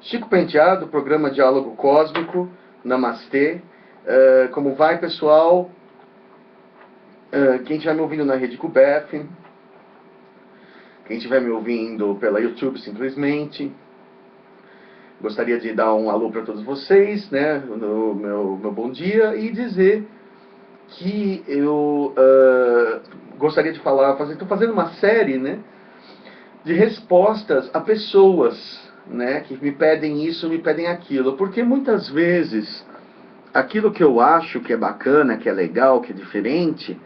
Chico Penteado, programa Diálogo Cósmico, Namastê. Como vai, pessoal? Quem estiver me ouvindo na Rede Cubef, quem estiver me ouvindo pela YouTube simplesmente, gostaria de dar um alô para todos vocês, né? Meu bom dia, e dizer que eu gostaria de falar, estou fazendo uma série, né, de respostas a pessoas, né, que me pedem isso, me pedem aquilo, porque muitas vezes aquilo que eu acho que é bacana, que é legal, que é diferente,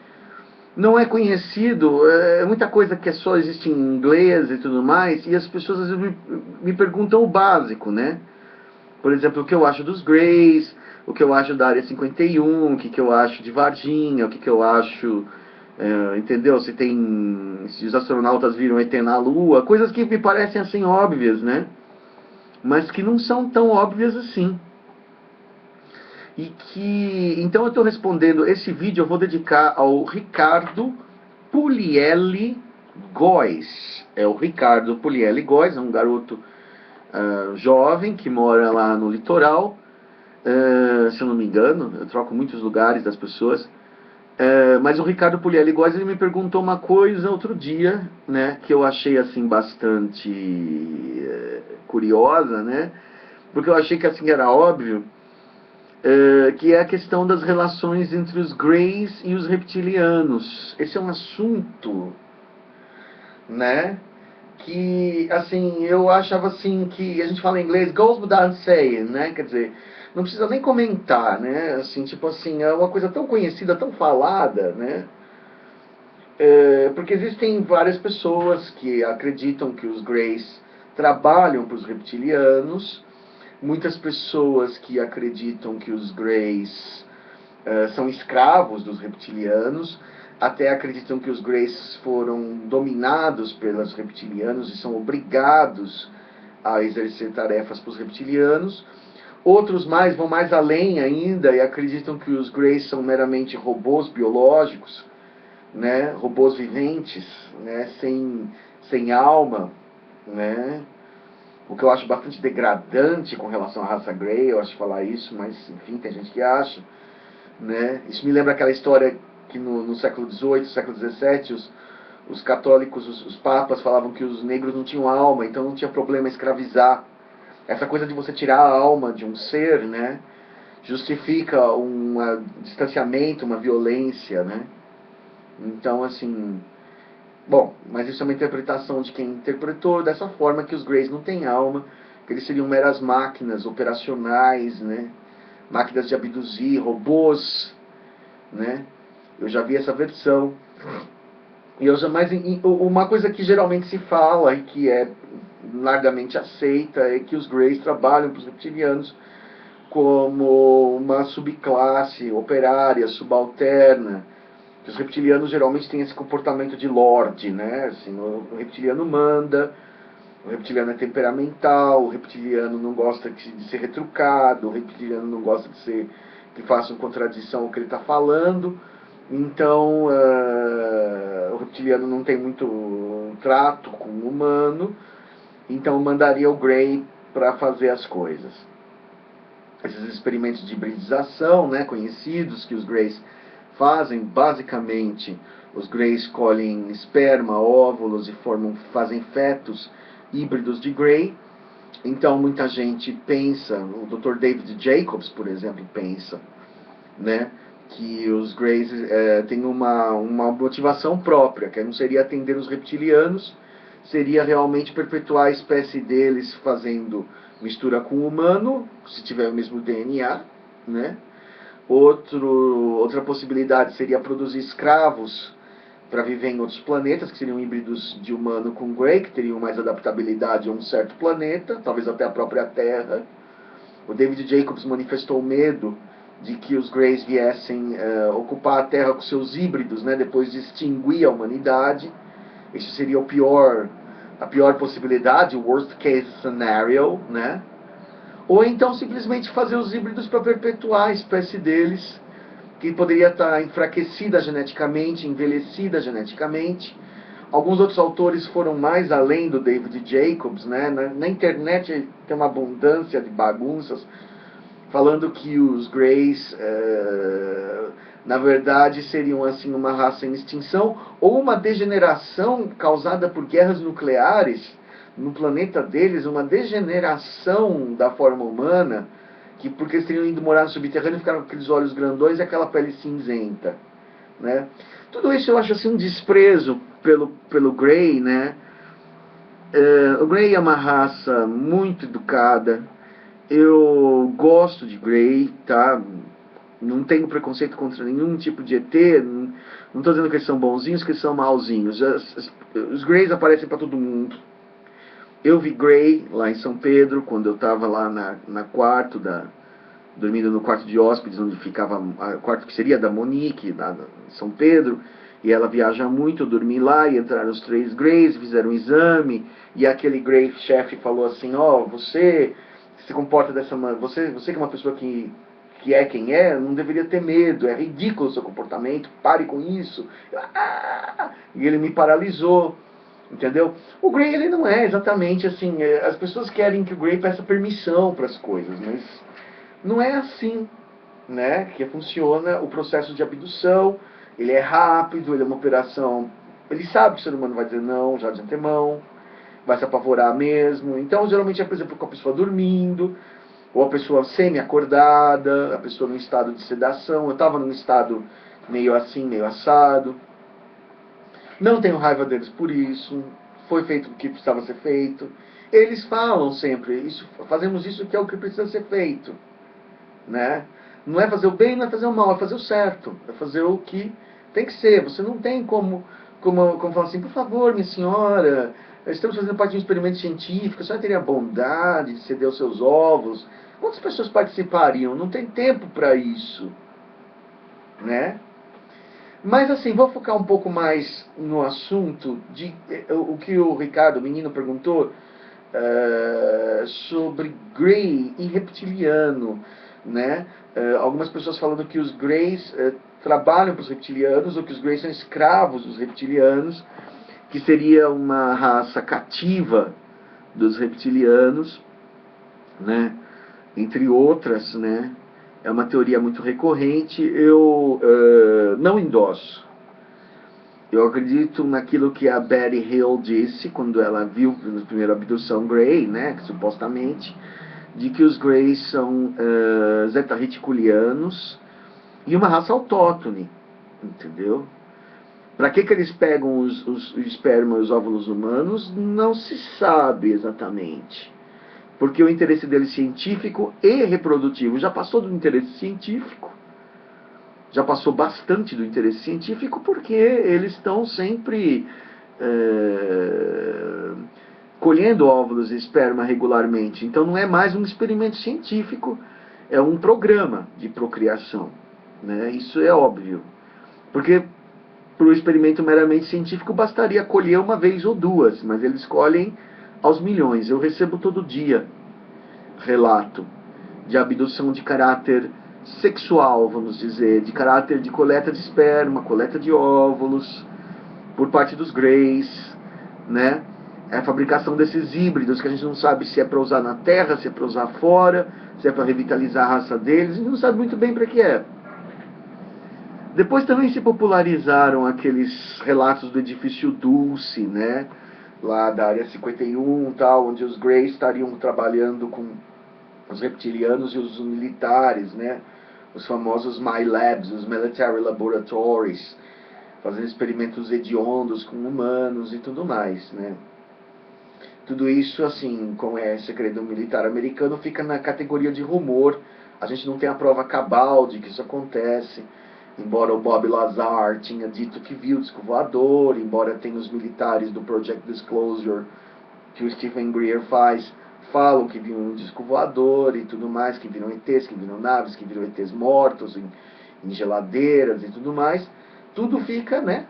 não é conhecido, é muita coisa que só existe em inglês e tudo mais, e as pessoas às vezes me perguntam o básico, né? Por exemplo, o que eu acho dos Greys, o que eu acho da Área 51, o que eu acho de Varginha, o que eu acho, entendeu? Se os astronautas viram ET na Lua, coisas que me parecem assim óbvias, né? Mas que não são tão óbvias assim. Então eu estou respondendo, esse vídeo eu vou dedicar ao Ricardo Puglielli Góes. É o Ricardo Puglielli Góes, é um garoto jovem que mora lá no litoral. Se eu não me engano, eu troco muitos lugares das pessoas. Mas o Ricardo Puglielli Góes, ele me perguntou uma coisa outro dia, né, que eu achei assim bastante curiosa, né? Porque eu achei que assim era óbvio. Que é a questão das relações entre os Greys e os reptilianos. Esse é um assunto, né, que, assim, eu achava assim, que a gente fala em inglês, goes without saying, né, quer dizer, não precisa nem comentar, né, assim, tipo assim, é uma coisa tão conhecida, tão falada, né, porque existem várias pessoas que acreditam que os Greys trabalham para os reptilianos, muitas pessoas que acreditam que os Greys são escravos dos reptilianos, até acreditam que os Greys foram dominados pelos reptilianos e são obrigados a exercer tarefas para os reptilianos. Outros vão mais além ainda e acreditam que os Greys são meramente robôs biológicos, né, robôs viventes, né, sem alma, né, o que eu acho bastante degradante com relação à raça Grey, eu acho falar isso, mas enfim, tem gente que acha, né. Isso me lembra aquela história que no século XVIII, século XVII, os católicos, os papas falavam que os negros não tinham alma, então não tinha problema escravizar. Essa coisa de você tirar a alma de um ser, né, justifica um distanciamento, uma violência, né. Então, assim, bom, mas isso é uma interpretação de quem interpretou dessa forma, que os Greys não têm alma, que eles seriam meras máquinas operacionais, né? Máquinas de abduzir, robôs, né? Eu já vi essa versão. E eu jamais, uma coisa que geralmente se fala e que é largamente aceita é que os Greys trabalham para os reptilianos como uma subclasse operária, subalterna, que os reptilianos geralmente têm esse comportamento de lorde, né? Assim, o reptiliano manda, o reptiliano é temperamental, o reptiliano não gosta de ser retrucado, o reptiliano não gosta que façam contradição ao que ele está falando. Então, o reptiliano não tem muito trato com o humano, então mandaria o Grey para fazer as coisas. Esses experimentos de hibridização, né, conhecidos, que os Greys fazem, basicamente, os Greys colhem esperma, óvulos e fazem fetos híbridos de Grey. Então muita gente pensa, o Dr. David Jacobs, por exemplo, pensa, né, que os Greys têm uma motivação própria, que não seria atender os reptilianos, seria realmente perpetuar a espécie deles fazendo mistura com o humano, se tiver o mesmo DNA, né? Outra possibilidade seria produzir escravos para viver em outros planetas, que seriam híbridos de humano com Grey, que teriam mais adaptabilidade a um certo planeta, talvez até a própria Terra. O David Jacobs manifestou medo de que os Greys viessem ocupar a Terra com seus híbridos, né, depois de extinguir a humanidade. Isso seria a pior possibilidade, o worst case scenario, né? Ou então simplesmente fazer os híbridos para perpetuar a espécie deles, que poderia estar enfraquecida geneticamente, envelhecida geneticamente, Alguns outros autores foram mais além do David Jacobs, né? Na internet tem uma abundância de bagunças falando que os Greys, na verdade, seriam assim uma raça em extinção ou uma degeneração causada por guerras nucleares no planeta deles, uma degeneração da forma humana, que porque eles teriam ido morar no subterrâneo e ficaram com aqueles olhos grandões e aquela pele cinzenta, né? Tudo isso eu acho assim um desprezo pelo Grey, né? O Grey é uma raça muito educada. Eu gosto de Grey, tá? Não tenho preconceito contra nenhum tipo de ET. Não estou dizendo que eles são bonzinhos, que eles são malzinhos. Os Greys aparecem para todo mundo. Eu vi Grey lá em São Pedro, quando eu estava lá dormindo no quarto de hóspedes, onde ficava o quarto que seria da Monique, lá em São Pedro, e ela viaja muito, eu dormi lá, e entraram os 3 Greys, fizeram um exame, e aquele Grey chefe falou assim, você se comporta dessa maneira, você que é uma pessoa que é quem é, não deveria ter medo, é ridículo o seu comportamento, pare com isso. E ele me paralisou. Entendeu? O Grey, ele não é exatamente assim. As pessoas querem que o Grey peça permissão para as coisas, mas não é assim, né? Que funciona o processo de abdução. Ele é rápido, ele é uma operação. Ele sabe que o ser humano vai dizer não já de antemão, vai se apavorar mesmo. Então, geralmente é, por exemplo, com a pessoa dormindo, ou a pessoa semi-acordada, a pessoa num estado de sedação. Eu estava num estado meio assim, meio assado. Não tenho raiva deles por isso. Foi feito o que precisava ser feito. Eles falam sempre, fazemos isso que é o que precisa ser feito. Né? Não é fazer o bem, não é fazer o mal, é fazer o certo. É fazer o que tem que ser. Você não tem como falar assim, por favor, minha senhora, estamos fazendo parte de um experimento científico, a senhora teria a bondade de ceder os seus ovos. Quantas pessoas participariam? Não tem tempo para isso. Né? Mas assim, vou focar um pouco mais no assunto de o que o Ricardo, o menino, perguntou sobre Grey e reptiliano, né? Algumas pessoas falando que os Greys trabalham para os reptilianos, ou que os Greys são escravos dos reptilianos, que seria uma raça cativa dos reptilianos, né? Entre outras, né? É uma teoria muito recorrente. Eu não endosso. Eu acredito naquilo que a Betty Hill disse quando ela viu na primeira abdução Grey, né, que, supostamente, de que os Greys são zeta reticulianos e uma raça autóctone, entendeu? Para que eles pegam os esperma e os óvulos humanos, não se sabe exatamente. Porque o interesse deles científico e reprodutivo já passou do interesse científico, já passou bastante do interesse científico, porque eles estão sempre colhendo óvulos e esperma regularmente. Então não é mais um experimento científico, é um programa de procriação. Né? Isso é óbvio. Porque para o experimento meramente científico bastaria colher uma vez ou duas, mas eles colhem aos milhões. Eu recebo todo dia relato de abdução de caráter sexual, vamos dizer, de caráter de coleta de esperma, coleta de óvulos, por parte dos Greys, né? É a fabricação desses híbridos, que a gente não sabe se é para usar na Terra, se é para usar fora, se é para revitalizar a raça deles, a gente não sabe muito bem para que é. Depois também se popularizaram aqueles relatos do edifício Dulce, né? Lá da área 51, tal, onde os Greys estariam trabalhando com os reptilianos e os militares, né? Os famosos MyLabs, os Military Laboratories, fazendo experimentos hediondos com humanos e tudo mais, né? Tudo isso, assim, como é segredo militar americano, fica na categoria de rumor. A gente não tem a prova cabal de que isso acontece. Embora o Bob Lazar tinha dito que viu o disco voador, embora tenha os militares do Project Disclosure, que o Stephen Greer faz, falam que viram um disco voador e tudo mais, que viram ETs, que viram naves, que viram ETs mortos em geladeiras e tudo mais. Tudo fica, né,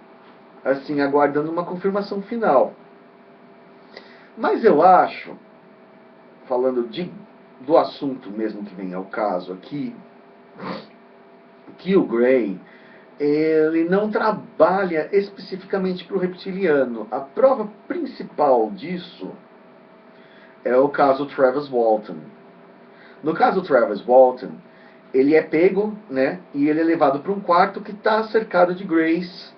assim, aguardando uma confirmação final. Mas eu acho, falando do assunto mesmo que vem ao caso aqui, que o Grey ele não trabalha especificamente para o reptiliano. A prova principal disso é o caso Travis Walton. No caso Travis Walton, ele é pego, né, e ele é levado para um quarto que está cercado de Greys.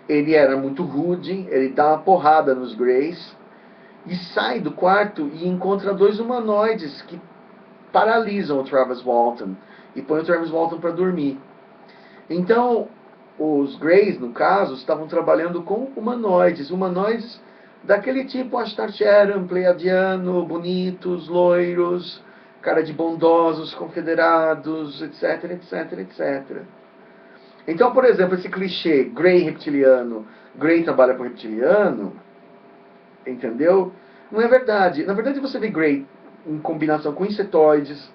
Ele era muito rude, ele dá uma porrada nos Greys e sai do quarto e encontra dois humanoides que paralisam o Travis Walton e põem o Travis Walton para dormir. Então, os Greys, no caso, estavam trabalhando com humanoides daquele tipo Ashtar-Sharon, pleiadiano, bonitos, loiros, cara de bondosos, confederados, etc, etc, etc. Então, por exemplo, esse clichê, Grey reptiliano, Grey trabalha com reptiliano, entendeu? Não é verdade. Na verdade, você vê Grey em combinação com insetoides,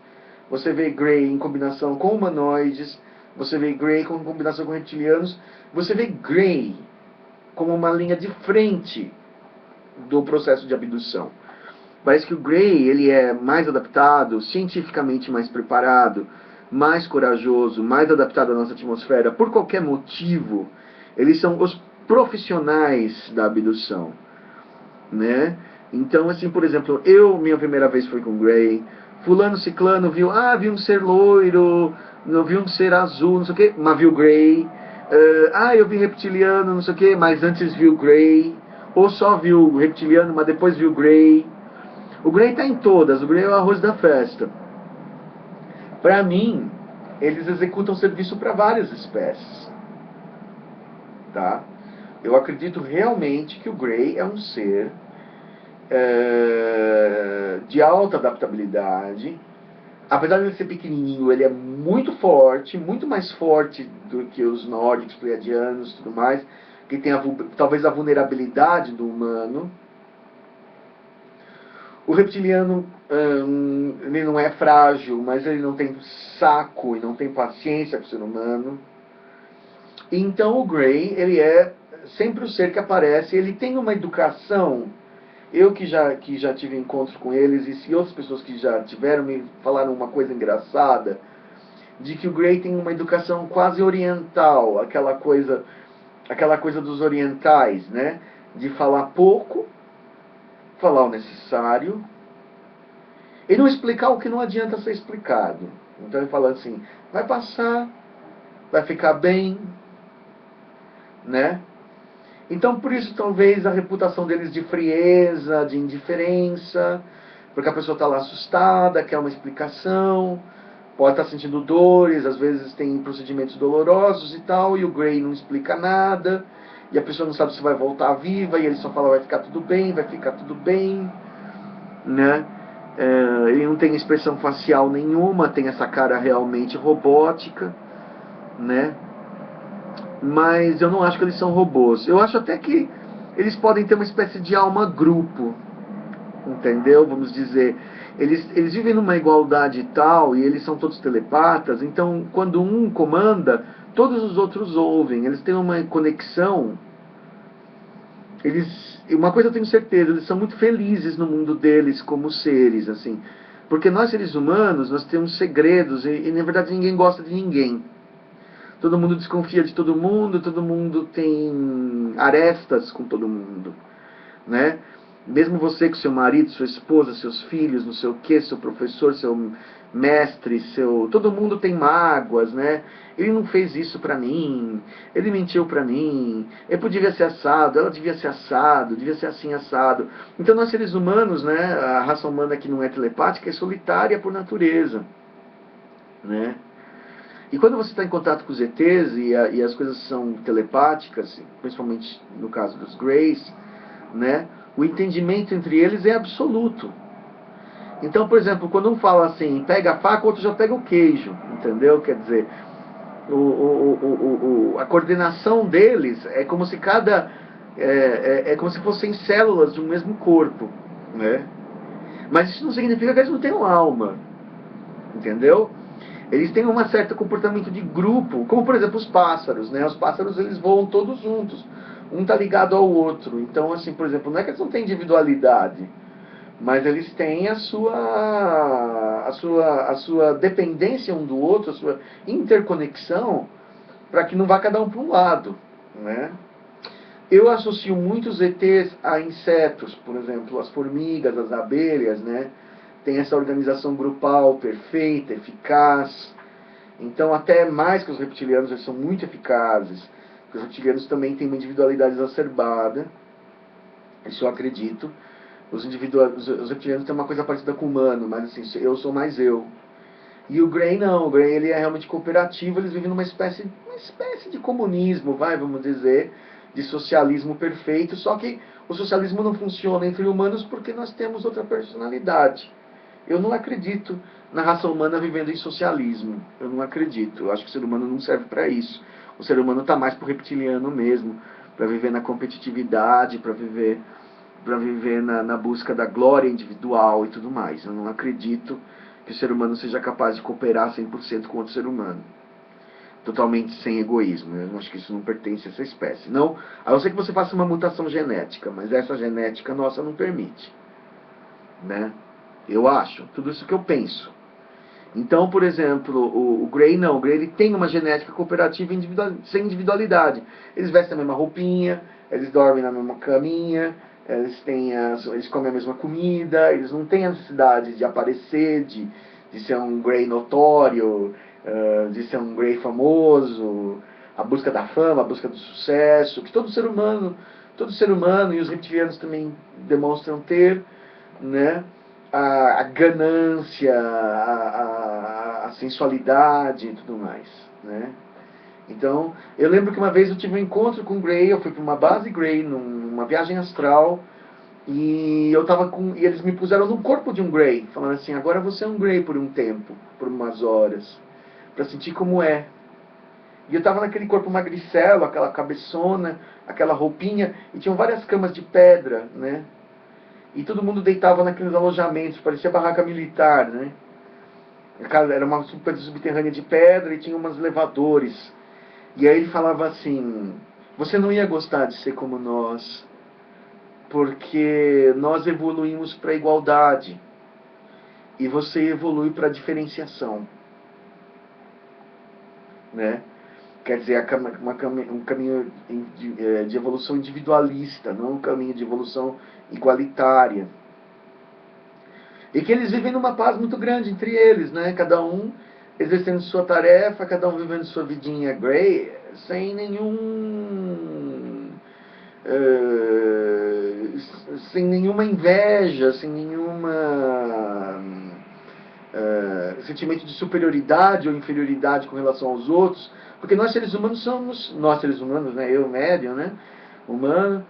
você vê Grey em combinação com humanoides, você vê Grey em combinação com reptilianos, você vê Grey como uma linha de frente do processo de abdução. Parece que o Grey ele é mais adaptado, cientificamente mais preparado, mais corajoso, mais adaptado à nossa atmosfera, por qualquer motivo. Eles são os profissionais da abdução, né? Então, assim, por exemplo, minha primeira vez foi com Grey, fulano ciclano viu um ser loiro, viu um ser azul, não sei o que, mas viu Grey. Eu vi reptiliano, não sei o que, mas antes viu Grey. Ou só viu reptiliano, mas depois viu Grey. O Grey está em todas, o Grey é o arroz da festa. Para mim, eles executam serviço para várias espécies. Tá? Eu acredito realmente que o Grey é um ser de alta adaptabilidade. Apesar de ele ser pequenininho, ele é muito forte, muito mais forte do que os nórdicos, pleiadianos e tudo mais, que tem talvez a vulnerabilidade do humano. O reptiliano, ele não é frágil, mas ele não tem saco e não tem paciência com o ser humano. Então o Grey, ele é sempre o ser que aparece, ele tem uma educação. Eu que já tive encontros com eles, e se outras pessoas que já tiveram me falaram uma coisa engraçada, de que o Grey tem uma educação quase oriental, aquela coisa dos orientais, né? De falar pouco, falar o necessário, e não explicar o que não adianta ser explicado. Então ele fala assim, vai passar, vai ficar bem, né? Então por isso talvez a reputação deles de frieza, de indiferença, porque a pessoa está lá assustada, quer uma explicação, pode estar sentindo dores, às vezes tem procedimentos dolorosos e tal, e o Grey não explica nada, e a pessoa não sabe se vai voltar viva, e ele só fala vai ficar tudo bem, né? Ele não tem expressão facial nenhuma, tem essa cara realmente robótica, né? Mas eu não acho que eles são robôs. Eu acho até que eles podem ter uma espécie de alma grupo, entendeu? Vamos dizer, eles vivem numa igualdade tal, e eles são todos telepatas, então quando um comanda, todos os outros ouvem, eles têm uma conexão. Uma coisa eu tenho certeza, eles são muito felizes no mundo deles como seres, assim. Porque nós seres humanos, nós temos segredos e na verdade ninguém gosta de ninguém. Todo mundo desconfia de todo mundo tem arestas com todo mundo, né? Mesmo você com seu marido, sua esposa, seus filhos, não sei o que, seu professor, seu mestre, todo mundo tem mágoas, né? Ele não fez isso pra mim, ele mentiu pra mim, ele devia ser assado, ela devia ser assado, devia ser assim assado. Então nós seres humanos, né, a raça humana que não é telepática é solitária por natureza, né? E quando você está em contato com os ETs e as coisas são telepáticas, principalmente no caso dos Greys, né, o entendimento entre eles é absoluto. Então, por exemplo, quando um fala assim, pega a faca, o outro já pega o queijo, entendeu? Quer dizer, a coordenação deles é como se como se fossem células de um mesmo corpo, né? Mas isso não significa que eles não tenham alma, entendeu? Eles têm um certo comportamento de grupo, como por exemplo os pássaros, né? Os pássaros eles voam todos juntos, um está ligado ao outro. Então, assim, por exemplo, não é que eles não têm individualidade, mas eles têm a sua dependência um do outro, a sua interconexão para que não vá cada um para um lado, né? Eu associo muitos ETs a insetos, por exemplo, as formigas, as abelhas, né? Tem essa organização grupal perfeita, eficaz. Então, até mais que os reptilianos, eles são muito eficazes. Os reptilianos também têm uma individualidade exacerbada. Isso eu acredito. Os reptilianos têm uma coisa parecida com o humano, mas assim, eu sou mais eu. E o Grey não, o Grey ele é realmente cooperativo, eles vivem numa espécie de comunismo, vamos dizer, de socialismo perfeito, só que o socialismo não funciona entre humanos porque nós temos outra personalidade. Eu não acredito na raça humana vivendo em socialismo, eu não acredito, eu acho que o ser humano não serve para isso. O ser humano está mais pro reptiliano mesmo, para viver na competitividade, para viver na busca da glória individual e tudo mais. Eu não acredito que o ser humano seja capaz de cooperar 100% com outro ser humano. Totalmente sem egoísmo. Eu acho que isso não pertence a essa espécie. Não, a não ser que você faça uma mutação genética, mas essa genética nossa não permite. Né? Eu acho. Tudo isso que eu penso. Então, por exemplo, o Grey não. O Grey ele tem uma genética cooperativa sem individualidade. Eles vestem a mesma roupinha, eles dormem na mesma caminha, eles comem a mesma comida, eles não têm a necessidade de aparecer, de ser um Grey notório, de ser um Grey famoso, a busca da fama, a busca do sucesso, que todo ser humano e os reptilianos também demonstram ter, né? A ganância, a sensualidade e tudo mais, né? Então, eu lembro que uma vez eu tive um encontro com o Grey, eu fui para uma base Grey, numa viagem astral, e eles me puseram no corpo de um Grey, falando assim, agora você é um Grey por um tempo, por umas horas, para sentir como é. E eu estava naquele corpo magricelo, aquela cabeçona, aquela roupinha, e tinham várias camas de pedra, né? E todo mundo deitava naqueles alojamentos, parecia barraca militar, né? Era uma subterrânea de pedra e tinha umas elevadores. E aí ele falava assim, você não ia gostar de ser como nós, porque nós evoluímos para a igualdade e você evolui para a diferenciação, né? Quer dizer, um caminho de evolução individualista, não um caminho de evolução igualitária. E que eles vivem numa paz muito grande entre eles, né? Cada um exercendo sua tarefa, cada um vivendo sua vidinha Grey, sem sem nenhuma inveja, sem nenhuma sentimento de superioridade ou inferioridade com relação aos outros, porque nós seres humanos, né? Eu, médium, né? Humano.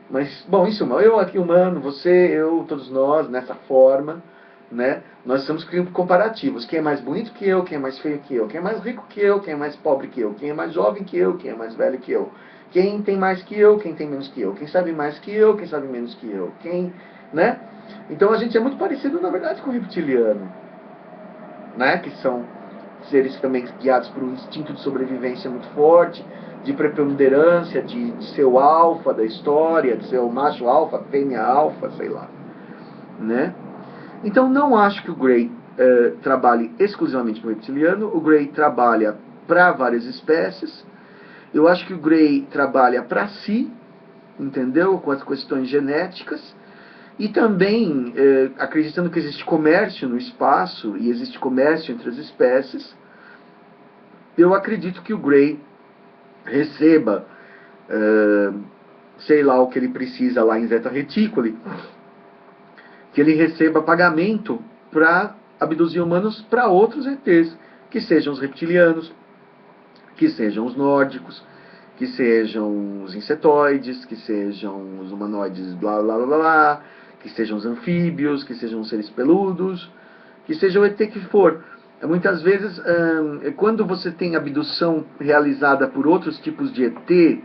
Em suma, eu aqui humano, você, eu, todos nós, nessa forma, né? Nós estamos criando comparativos. Quem é mais bonito que eu, quem é mais feio que eu, quem é mais rico que eu, quem é mais pobre que eu, quem é mais jovem que eu, quem é mais velho que eu, quem tem mais que eu, quem tem menos que eu, quem sabe mais que eu, quem sabe menos que eu, né? Então a gente é muito parecido, na verdade, com o reptiliano, né? Que são seres também guiados por um instinto de sobrevivência muito forte, de preponderância, de ser o alfa da história, de ser o macho alfa, fêmea alfa, sei lá, né? Então não acho que o Grey trabalhe exclusivamente para o reptiliano. O Grey trabalha para várias espécies. Eu acho que o Grey trabalha para si, entendeu? Com as questões genéticas. E também, acreditando que existe comércio no espaço e existe comércio entre as espécies, eu acredito que o Grey receba, sei lá o que ele precisa lá em Zeta Reticuli, que ele receba pagamento para abduzir humanos para outros ETs, que sejam os reptilianos, que sejam os nórdicos, que sejam os insetoides, que sejam os humanoides blá blá blá blá, que sejam os anfíbios, que sejam os seres peludos, que seja o ET que for. Muitas vezes, quando você tem abdução realizada por outros tipos de ET,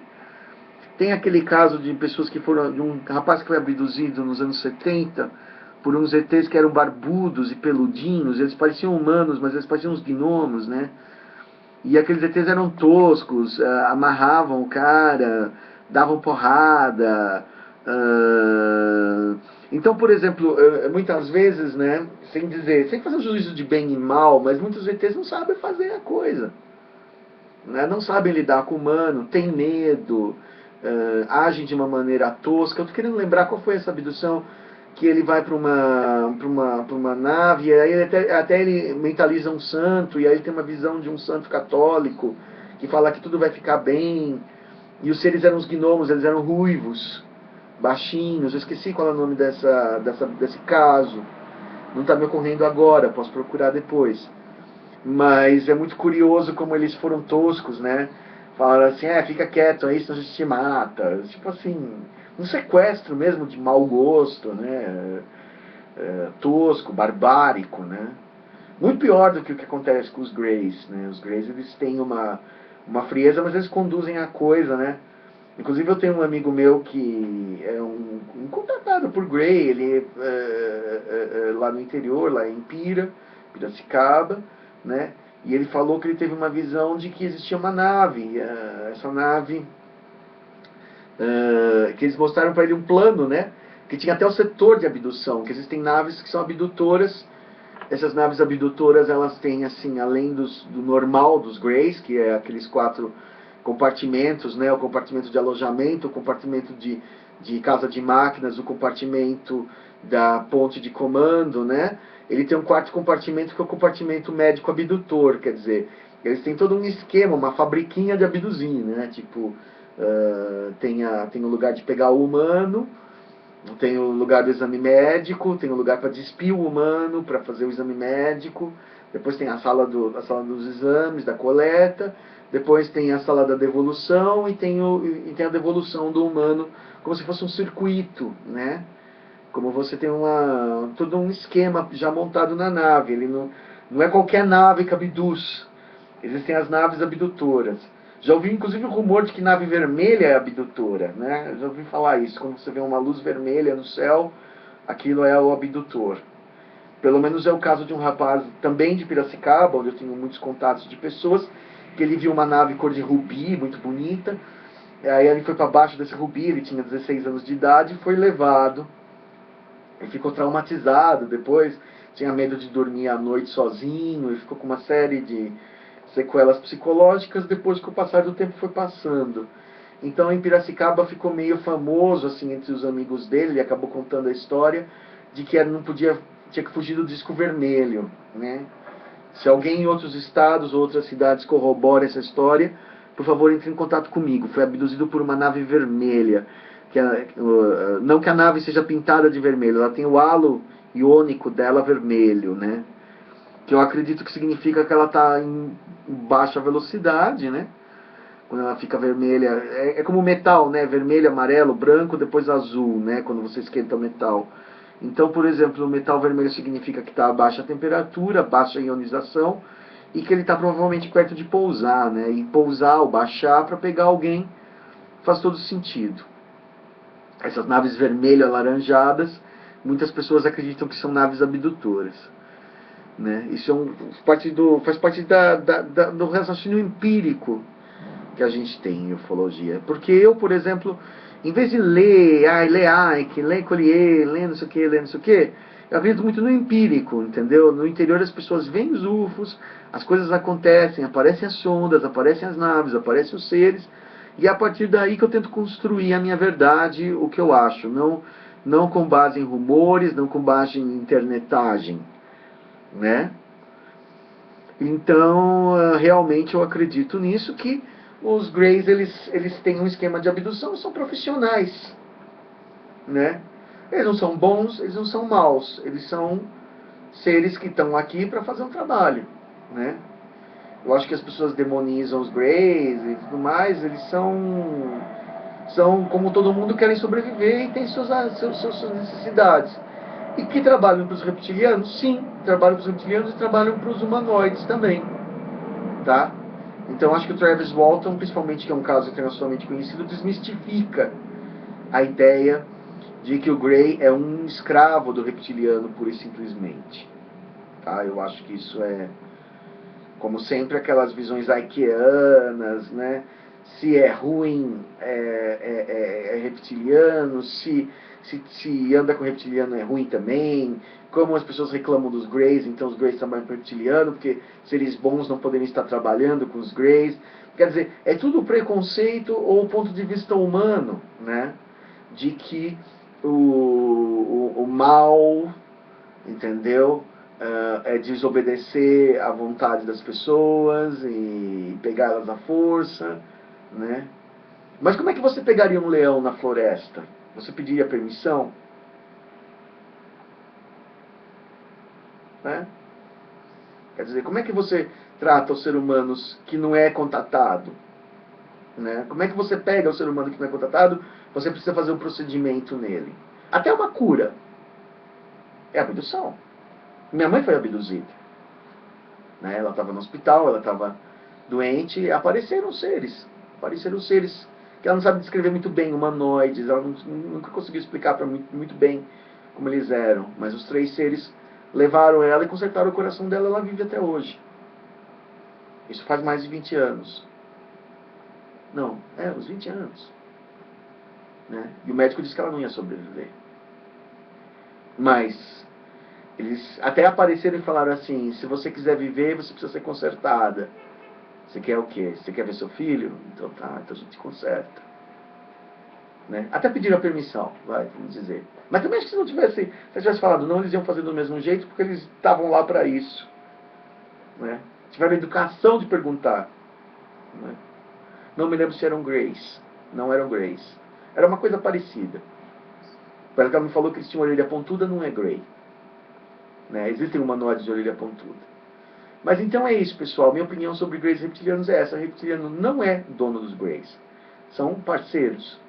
tem aquele caso de pessoas que foram, de um rapaz que foi abduzido nos anos 70 por uns ETs que eram barbudos e peludinhos, eles pareciam humanos, mas eles pareciam uns gnomos, né? E aqueles ETs eram toscos, amarravam o cara, davam porrada. Então, por exemplo, muitas vezes, né, sem fazer juízo de bem e mal, mas muitos ETs não sabem fazer a coisa. né? Não sabem lidar com o humano, têm medo, agem de uma maneira tosca. Eu estou querendo lembrar qual foi essa abdução, que ele vai para uma nave, e aí até ele mentaliza um santo, e aí ele tem uma visão de um santo católico, que fala que tudo vai ficar bem, e os seres eram os gnomos, eles eram ruivos, baixinhos. Eu esqueci qual é o nome desse caso, não está me ocorrendo agora, posso procurar depois. Mas é muito curioso como eles foram toscos, né? Falaram assim, fica quieto aí, senão a gente te mata. Tipo assim, um sequestro mesmo de mau gosto, né? Tosco, barbárico, né? Muito pior do que o que acontece com os Greys, né? Os Greys, eles têm uma frieza, mas eles conduzem a coisa, né? Inclusive eu tenho um amigo meu que é um contratado por Grey, ele lá no interior, lá em Piracicaba, né? E ele falou que ele teve uma visão de que existia uma nave, essa nave, que eles mostraram para ele um plano, né? Que tinha até o setor de abdução, que existem naves que são abdutoras. Essas naves abdutoras, elas têm, assim, além do normal dos Greys, que é aqueles 4 compartimentos, né? O compartimento de alojamento, o compartimento de casa de máquinas, o compartimento da ponte de comando, né? Ele tem um quarto compartimento que é o compartimento médico abdutor, quer dizer, eles têm todo um esquema, uma fabriquinha de abduzir, né? Tipo, tem o lugar de pegar o humano, tem o lugar do exame médico, tem o lugar para despir o humano, para fazer o exame médico, depois tem a sala dos exames, da coleta, depois tem a sala da devolução e tem a devolução do humano, como se fosse um circuito, né? Como você tem todo um esquema já montado na nave. Ele não é qualquer nave que abduz. Existem as naves abdutoras. Já ouvi inclusive o rumor de que nave vermelha é abdutora, né? Já ouvi falar isso. Quando você vê uma luz vermelha no céu, aquilo é o abdutor. Pelo menos é o caso de um rapaz também de Piracicaba, onde eu tenho muitos contatos de pessoas, que ele viu uma nave cor de rubi, muito bonita. Aí ele foi para baixo desse rubi, ele tinha 16 anos de idade, e foi levado. Ele ficou traumatizado depois, tinha medo de dormir à noite sozinho, ele ficou com uma série de sequelas psicológicas. Depois que o passar do tempo foi passando. Então em Piracicaba ficou meio famoso assim entre os amigos dele, ele acabou contando a história de que não podia, tinha que fugir do disco vermelho, né? Se alguém em outros estados ou outras cidades corrobora essa história, por favor entre em contato comigo. Foi abduzido por uma nave vermelha. Não que a nave seja pintada de vermelho, ela tem o halo iônico dela vermelho, né? Que eu acredito que significa que ela está em baixa velocidade, né? Quando ela fica vermelha, é como metal, né? Vermelho, amarelo, branco, depois azul, né? Quando você esquenta o metal. Então, por exemplo, o metal vermelho significa que está a baixa temperatura, baixa ionização, e que ele está provavelmente perto de pousar, né? E pousar ou baixar para pegar alguém faz todo sentido. Essas naves vermelho-alaranjadas, muitas pessoas acreditam que são naves abdutoras. Né? Isso faz parte do raciocínio empírico que a gente tem em ufologia. Porque eu, por exemplo, em vez de ler Icke, ler Collier, ler não sei o que, eu acredito muito no empírico, entendeu? No interior as pessoas veem os UFOs, as coisas acontecem, aparecem as sondas, aparecem as naves, aparecem os seres, e é a partir daí que eu tento construir a minha verdade, o que eu acho, não com base em rumores, não com base em internetagem, né? Então, realmente eu acredito nisso, que os Greys, eles têm um esquema de abdução, são profissionais, né? Eles não são bons, eles não são maus, eles são seres que estão aqui para fazer um trabalho, né? Eu acho que as pessoas demonizam os Greys e tudo mais, eles são como todo mundo, querem sobreviver e têm suas necessidades. E que trabalham para os reptilianos? Sim, trabalham para os reptilianos e trabalham para os humanoides também, tá? Então acho que o Travis Walton, principalmente, que é um caso internacionalmente conhecido, desmistifica a ideia de que o Grey é um escravo do reptiliano pura e simplesmente, tá? Eu acho que isso é, como sempre, aquelas visões ickeanas, né? Se é ruim, é reptiliano, se se anda com reptiliano é ruim também, como as pessoas reclamam dos Greys, então os Greys trabalham com reptiliano, porque seres bons não poderiam estar trabalhando com os Greys. Quer dizer, é tudo preconceito ou ponto de vista humano, né? De que o mal, entendeu? É desobedecer à vontade das pessoas e pegá-las à força, né? Mas como é que você pegaria um leão na floresta? Você pediria permissão? Né? Quer dizer, como é que você trata os seres humanos que não é contatado? Né? Como é que você pega o ser humano que não é contatado? Você precisa fazer um procedimento nele. Até uma cura. É abdução. Minha mãe foi abduzida. Né? Ela estava no hospital, ela estava doente, e apareceram seres que ela não sabe descrever muito bem, humanoides, ela nunca conseguiu explicar para muito bem como eles eram. Mas os 3 seres levaram ela e consertaram o coração dela, ela vive até hoje. Isso faz mais de 20 anos. Não, uns 20 anos. Né? E o médico disse que ela não ia sobreviver. Mas eles até apareceram e falaram assim: se você quiser viver, você precisa ser consertada. Você quer o quê? Você quer ver seu filho? Então tá, então a gente conserta. Né? Até pediram a permissão, vamos dizer. Mas também acho que se não tivesse, se tivesse falado não, eles iam fazer do mesmo jeito, porque eles estavam lá para isso. Né? Tiveram a educação de perguntar. Né? Não me lembro se eram Greys. Não eram Greys. Era uma coisa parecida. Parece que ela me falou que eles tinham orelha pontuda, não é Grey. Né? Existem humanoides de orelha pontuda. Mas então é isso, pessoal. Minha opinião sobre Greys e reptilianos é essa. O reptiliano não é dono dos Greys. São parceiros.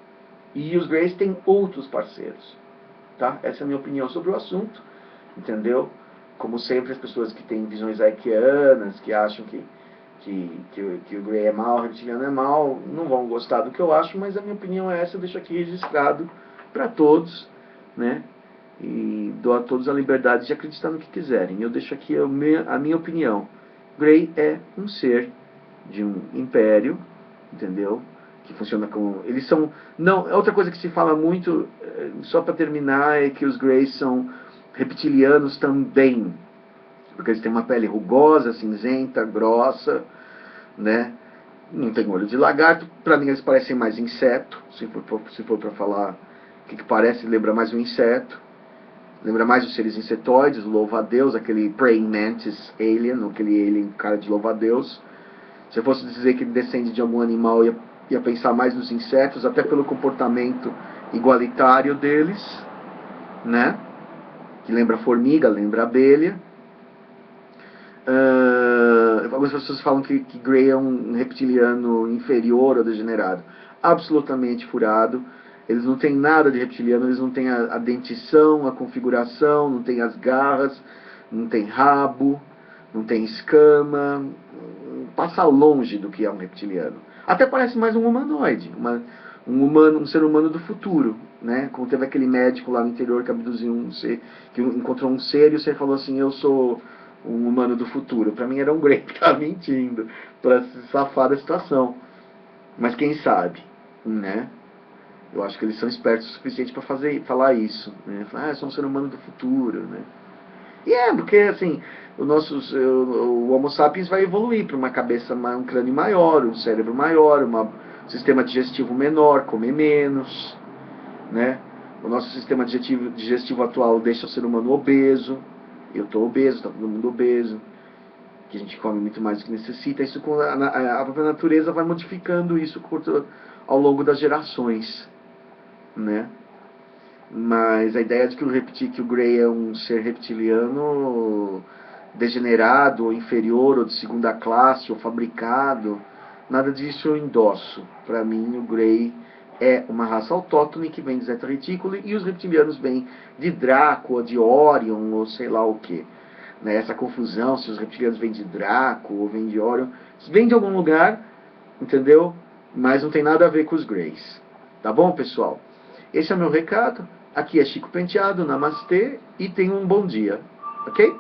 E os Greys têm outros parceiros. Tá? Essa é a minha opinião sobre o assunto. Entendeu? Como sempre, as pessoas que têm visões arqueanas, que acham que o Grey é mau, o reptiliano é mau, não vão gostar do que eu acho, mas a minha opinião é essa. Eu deixo aqui registrado para todos, né? E dou a todos a liberdade de acreditar no que quiserem. Eu deixo aqui a minha opinião. Grey é um ser de um império, entendeu? Que funciona com... Eles são... Não, outra coisa que se fala muito, só para terminar, é que os Greys são reptilianos também. Porque eles têm uma pele rugosa, cinzenta, grossa, né? Não tem olho de lagarto. Para mim eles parecem mais inseto. Se for para falar o que parece, lembra mais um inseto. Lembra mais os seres insetoides, o louva-a-Deus, aquele praying mantis alien, aquele alien cara de louva-a-Deus. Se eu fosse dizer que ele descende de algum animal, ia pensar mais nos insetos, até pelo comportamento igualitário deles, né? Que lembra formiga, lembra abelha. Algumas pessoas falam que Grey é um reptiliano inferior ou degenerado. Absolutamente furado. Eles não têm nada de reptiliano, eles não têm a dentição, a configuração, não têm as garras, não tem rabo, não tem escama, passa longe do que é um reptiliano. Até parece mais um humanoide, um ser humano do futuro, né? Como teve aquele médico lá no interior que abduziu um ser, que encontrou um ser e o ser falou assim: eu sou um humano do futuro. Para mim era um Grey que estava mentindo para se safar da situação. Mas quem sabe, né? Eu acho que eles são espertos o suficiente para falar isso, né? Falar, eu sou um ser humano do futuro, né? E porque assim, o Homo sapiens vai evoluir para uma cabeça, um crânio maior, um cérebro maior, um sistema digestivo menor, comer menos, né? O nosso sistema digestivo atual deixa o ser humano obeso. Eu estou obeso, está todo mundo obeso, que a gente come muito mais do que necessita. Isso, a própria natureza vai modificando isso ao longo das gerações, né? Mas a ideia de que o Grey é um ser reptiliano degenerado, ou inferior, ou de segunda classe, ou fabricado, nada disso eu endosso. Para mim, o Grey é uma raça autóctone que vem de Zeta Reticuli, e os reptilianos vêm de Draco, ou de Orion, ou sei lá o que. Né? Essa confusão, se os reptilianos vêm de Draco, ou vêm de Orion, vêm de algum lugar, entendeu? Mas não tem nada a ver com os Greys. Tá bom, pessoal? Esse é o meu recado. Aqui é Chico Penteado, Namastê, e tenham um bom dia. Ok?